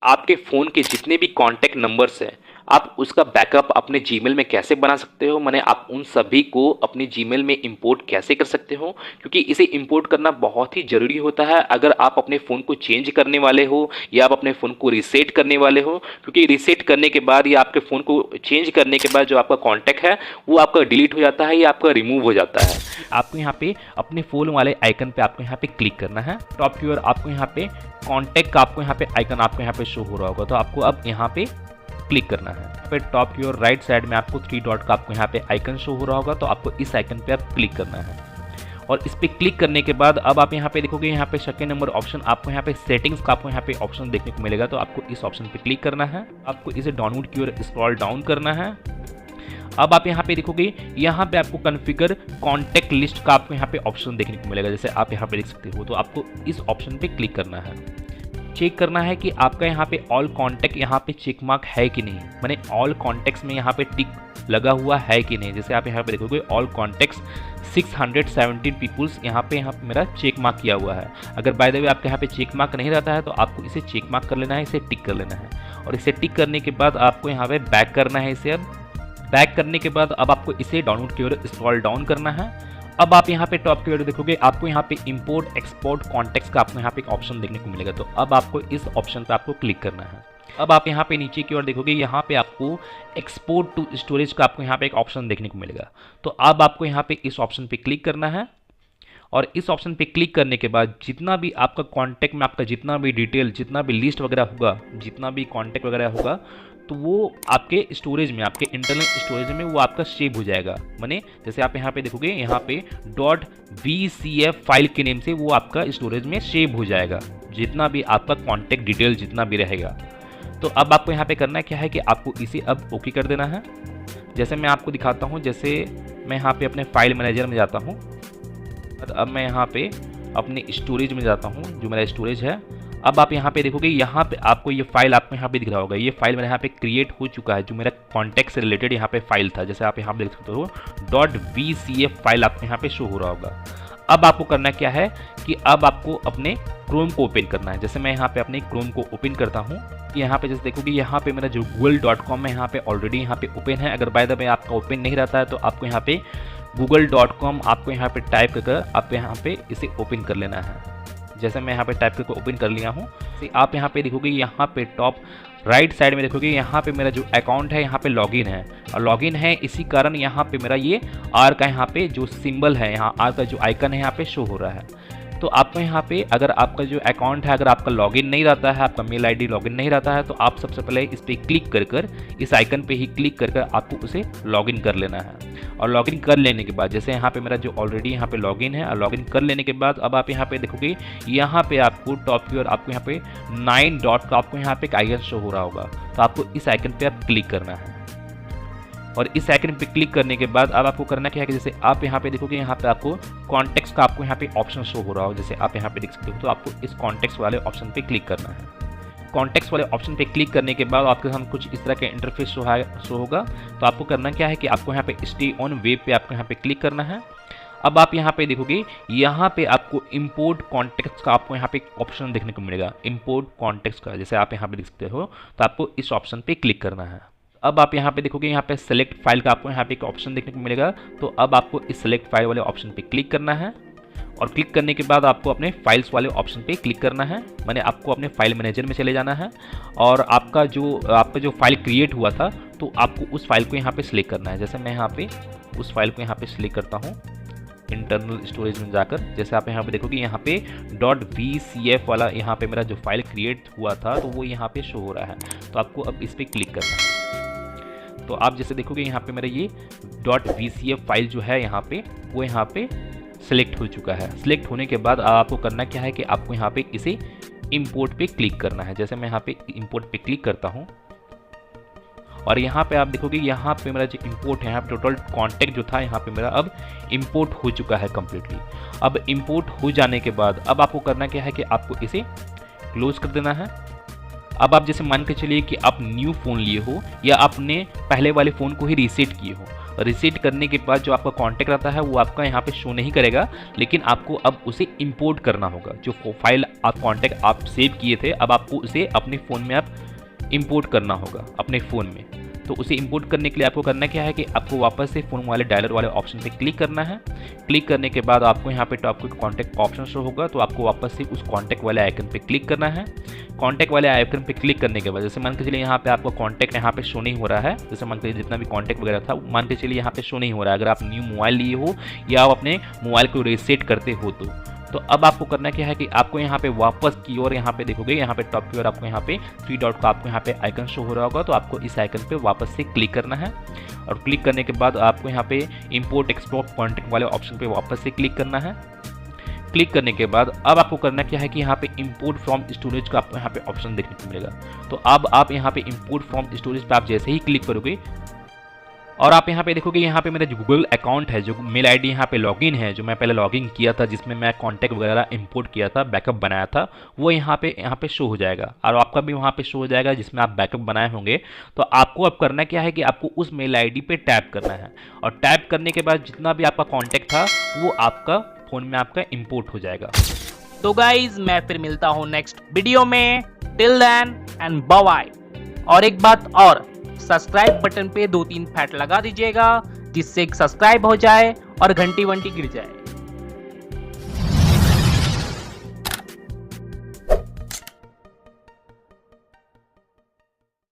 आपके फ़ोन के जितने भी कॉन्टैक्ट नंबर्स हैं, आप उसका बैकअप अपने जीमेल में कैसे बना सकते हो? माने आप उन सभी को अपने जीमेल में इंपोर्ट कैसे कर सकते हो? क्योंकि इसे इंपोर्ट करना बहुत ही ज़रूरी होता है अगर आप अपने फ़ोन को चेंज करने वाले हो या आप अपने फ़ोन को रीसेट करने वाले हो, क्योंकि रीसेट करने के बाद या आपके फ़ोन को चेंज करने के बाद जो आपका कॉन्टैक्ट है, वो आपका डिलीट हो जाता है या आपका रिमूव हो जाता है। आपको यहाँ पे अपने फ़ोन वाले आइकन पे आपको यहाँ पे क्लिक करना है। टॉप की ओर आपको यहाँ पे कॉन्टैक्ट का आपको यहाँ पे आइकन आपको यहाँ पे शो हो रहा होगा, तो आपको अब यहाँ पे क्लिक करना है। यहाँ पे टॉप की ओर राइट साइड में आपको 3 डॉट का आपको यहाँ पे आइकन शो हो रहा होगा, तो आपको इस आइकन पे आप क्लिक करना है। और इस पर क्लिक करने के बाद अब आप यहाँ पे देखोगे, यहाँ पे सेकंड नंबर ऑप्शन आपको यहाँ पे सेटिंग्स का आपको यहाँ पे ऑप्शन देखने को मिलेगा, तो आपको इस ऑप्शन पे क्लिक करना है। आपको इसे डाउनलोड की ओर स्क्रॉल डाउन करना है। अब आप यहाँ पे देखोगे, यहाँ पे आपको कॉन्फ़िगर कॉन्टैक्ट लिस्ट का आपको यहाँ पे ऑप्शन देखने को मिलेगा, जैसे आप यहाँ पे देख सकते हो। तो आपको इस ऑप्शन पे क्लिक करना है। चेक करना है कि आपका यहाँ पे ऑल कॉन्टैक्ट यहाँ पे चेक मार्क है कि नहीं, माने ऑल कॉन्टैक्ट्स में यहाँ पे टिक लगा हुआ है कि नहीं। जैसे आप यहाँ पे देखोगे, ऑल कॉन्टैक्ट्स 617 पीपुल्स यहाँ पे मेरा चेक मार्क किया हुआ है। अगर बाय द वे आपके यहाँ पे चेक मार्क नहीं रहता है तो आपको इसे चेक मार्क कर लेना है, इसे टिक कर लेना है। और इसे टिक करने के बाद आपको यहाँ पे बैक करना है। इसे अब बैक करने के बाद अब आपको इसे डाउनलोड की ओर स्क्रॉल डाउन करना है। अब आप यहाँ पे टॉप की ओर देखोगे, आपको यहाँ पे इंपोर्ट एक्सपोर्ट कॉन्टैक्ट्स का आपको यहाँ पे एक ऑप्शन देखने को मिलेगा, तो अब आपको इस ऑप्शन पे आपको क्लिक करना है। अब आप यहाँ पे नीचे की ओर देखोगे, यहाँ पे आपको एक्सपोर्ट टू स्टोरेज का आपको यहाँ पे एक ऑप्शन देखने को मिलेगा, तो अब आपको यहाँ पे इस ऑप्शन पे क्लिक करना है। और इस ऑप्शन पे क्लिक करने के बाद जितना भी आपका कॉन्टैक्ट में आपका जितना भी डिटेल, जितना भी लिस्ट वगैरह होगा, जितना भी कॉन्टैक्ट वगैरह होगा, तो वो आपके स्टोरेज में, आपके इंटरनल स्टोरेज में वो आपका सेव हो जाएगा। माने जैसे आप यहाँ पे देखोगे, यहाँ पे .vcf फाइल के नेम से वो आपका स्टोरेज में सेव हो जाएगा, जितना भी आपका कॉन्टैक्ट डिटेल जितना भी रहेगा। तो अब आपको यहाँ पे करना क्या है कि आपको इसे अब ओके कर देना है। जैसे मैं आपको दिखाता हूँ, जैसे मैं यहाँ पे अपने फाइल मैनेजर में जाता हूँ, अब मैं यहाँ पे अपने स्टोरेज में जाता हूँ, जो मेरा स्टोरेज है। अब आप यहाँ पे देखोगे, यहाँ पे आपको ये फाइल आपको यहाँ पे दिख रहा होगा, ये फाइल मेरे यहाँ पे क्रिएट हो चुका है, जो मेरा कॉन्टैक्ट से रिलेटेड यहाँ पे फाइल था। जैसे आप यहाँ पे देख सकते हो, .vcf फाइल आपको यहाँ पे शो हो रहा होगा। अब आपको करना क्या है कि अब आपको अपने क्रोम को ओपन करना है। जैसे मैं यहाँ पे अपने क्रोम को ओपन करता हूँ, यहाँ पे जैसे देखोगे, यहाँ पे मेरा जो google.com है यहाँ पे ऑलरेडी यहाँ पे ओपन है। अगर बाय द वे आपका ओपन नहीं रहता है तो आपको यहाँ पे google.com आपको यहाँ पे टाइप करके आप यहाँ पे इसे ओपन कर लेना है। जैसे मैं यहाँ पे टाइप करके ओपन कर लिया हूँ, आप यहाँ पे देखोगे, यहाँ पे टॉप राइट साइड में देखोगे, यहाँ पे मेरा जो अकाउंट है यहाँ पे लॉगिन है, और लॉगिन है इसी कारण यहाँ पे मेरा ये आर का यहाँ पे जो सिंबल है, यहाँ आर का जो आइकन है यहाँ पे शो हो रहा है। तो आपको यहाँ पे अगर आपका जो अकाउंट है, अगर आपका लॉगिन नहीं रहता है, आपका मेल आईडी लॉगिन नहीं रहता है, तो आप सबसे पहले इस पर क्लिक कर इस आइकन पे ही क्लिक कर आपको उसे लॉगिन कर लेना है। और लॉगिन कर लेने के बाद, जैसे यहाँ पे मेरा जो ऑलरेडी यहाँ पे लॉगिन है, और लॉगिन कर लेने के बाद अब आप यहाँ पे देखोगे, यहाँ पे आपको टॉप की ओर आपको यहाँ पे 9 डॉट का आपको यहाँ पे एक आइकन शो हो रहा होगा, तो आपको इस आइकन पे आप क्लिक करना है। और इस आइकन पे क्लिक करने के बाद अब आपको करना क्या है कि जैसे आप यहाँ पे देखोगे, यहाँ पे आपको कॉन्टैक्ट्स का आपको यहाँ पे ऑप्शन शो हो रहा हो, जैसे आप यहाँ पे देख सकते हो, तो आपको इस कॉन्टैक्ट्स वाले ऑप्शन पे क्लिक करना है। कॉन्टैक्ट्स वाले ऑप्शन पे क्लिक करने के बाद आपके सामने कुछ इस तरह का इंटरफेस शो होगा। तो आपको करना क्या है कि आपको यहाँ पे स्टे ऑन वेब पे आपको यहाँ पे क्लिक करना है। अब आप यहाँ पे देखोगे, यहाँ पे आपको इंपोर्ट कॉन्टैक्ट्स का आपको यहाँ पे ऑप्शन देखने को मिलेगा, इंपोर्ट कॉन्टैक्ट्स का, जैसे आप यहाँ पे देख सकते हो, तो आपको इस ऑप्शन पे क्लिक करना है। अब आप यहाँ पे देखोगे, यहाँ पे सेलेक्ट फाइल का आपको यहाँ पे एक ऑप्शन देखने को मिलेगा, तो अब आपको इस सेलेक्ट फाइल वाले ऑप्शन पे क्लिक करना है। और क्लिक करने के बाद आपको अपने फाइल्स वाले ऑप्शन पे क्लिक करना है, माने आपको अपने फाइल मैनेजर में चले जाना है। और आपका जो फाइल क्रिएट हुआ था, तो आपको उस फाइल को यहाँ पे सिलेक्ट करना है। जैसे मैं यहाँ पे उस फाइल को यहाँ पे सिलेक्ट करता हूँ इंटरनल स्टोरेज में जाकर। जैसे आप यहाँ पे देखोगे, यहाँ पे .vcf वाला यहाँ पे मेरा जो फाइल क्रिएट हुआ था, तो वो यहाँ पे शो हो रहा है, तो आपको अब इस पर क्लिक करना है। तो आप जैसे देखोगे, यहाँ पे मेरा ये .vcf फाइल जो है यहाँ पे, वो यहाँ पे सिलेक्ट हो चुका है। सिलेक्ट होने के बाद आपको करना क्या है कि आपको यहाँ पे इसे इंपोर्ट पे क्लिक करना है। जैसे मैं यहाँ पे इंपोर्ट पे क्लिक करता हूँ, और यहाँ पे आप देखोगे, यहाँ पे मेरा जो इंपोर्ट है, यहाँ पे टोटल कॉन्टैक्ट जो था यहाँ पे मेरा अब इंपोर्ट हो चुका है कम्प्लीटली। अब इंपोर्ट हो जाने के बाद अब आपको करना क्या है कि आपको इसे क्लोज कर देना है। अब आप जैसे मान के चलिए कि आप न्यू फ़ोन लिए हो या आपने पहले वाले फ़ोन को ही रीसेट किए हो, रीसेट करने के बाद जो आपका कॉन्टैक्ट रहता है वो आपका यहाँ पे शो नहीं करेगा, लेकिन आपको अब उसे इंपोर्ट करना होगा। जो फाइल आप कॉन्टैक्ट आप सेव किए थे, अब आपको उसे अपने फ़ोन में आप इंपोर्ट करना होगा अपने फ़ोन में। तो उसे इंपोर्ट करने के लिए आपको करना क्या है कि आपको वापस से फ़ोन वाले डायलर वाले ऑप्शन पे क्लिक करना है। क्लिक करने के बाद आपको यहाँ पे top quick contact option show होगा, तो आपको वापस से उस कॉन्टैक्ट वाले आइकन पे क्लिक करना है। कॉन्टैक्ट वाले आइकन पे क्लिक करने के बाद जैसे मान के चलिए यहाँ पे आपका कॉन्टैक्ट यहाँ पे शो नहीं हो रहा है, जैसे मान के चलिए जितना भी कॉन्टैक्ट वगैरह था मान के चलिए यहाँ पे शो नहीं हो रहा है। अगर आप न्यू मोबाइल लिए हो या आप अपने मोबाइल को रीसेट करते हो तो अब आपको करना क्या है कि आपको यहाँ पे वापस की ओर यहाँ पे देखोगे, यहाँ पे टॉप की ओर आपको यहाँ पे 3 डॉट का आपको यहाँ पे आइकन शो हो रहा होगा, तो आपको इस आइकन पे वापस से क्लिक करना है। और क्लिक करने के बाद आपको यहाँ पे इंपोर्ट एक्सपोर्ट कॉन्टैक्ट वाले ऑप्शन पे वापस से क्लिक करना है। क्लिक करने के बाद अब आपको करना क्या है कि यहाँ पे इंपोर्ट फ्रॉम स्टोरेज का आपको यहाँ पे ऑप्शन देखने को मिलेगा। तो अब आप यहाँ पे इंपोर्ट फ्रॉम स्टोरेज पे आप जैसे ही क्लिक करोगे और आप यहाँ पे देखोगे, यहाँ पे मेरा जो गूगल अकाउंट है, जो मेल आईडी यहाँ पे लॉगिन है, जो मैं पहले लॉगिन किया था, जिसमें मैं कॉन्टैक्ट वगैरह इंपोर्ट किया था, बैकअप बनाया था, वो यहाँ पे शो हो जाएगा और आपका भी वहाँ पे शो हो जाएगा जिसमें आप बैकअप बनाए होंगे। तो आपको अब करना क्या है कि आपको उस मेल आईडी पे टैप करना है और टैप करने के बाद जितना भी आपका कॉन्टैक्ट था वो आपका फ़ोन में आपका इंपोर्ट हो जाएगा। तो गाइज मैं फिर मिलता हूँ नेक्स्ट वीडियो में। Till then and bye bye. और एक बात और, सब्सक्राइब बटन पे 2-3 फैट लगा दीजिएगा जिससे सब्सक्राइब हो जाए और घंटी वंटी गिर जाए।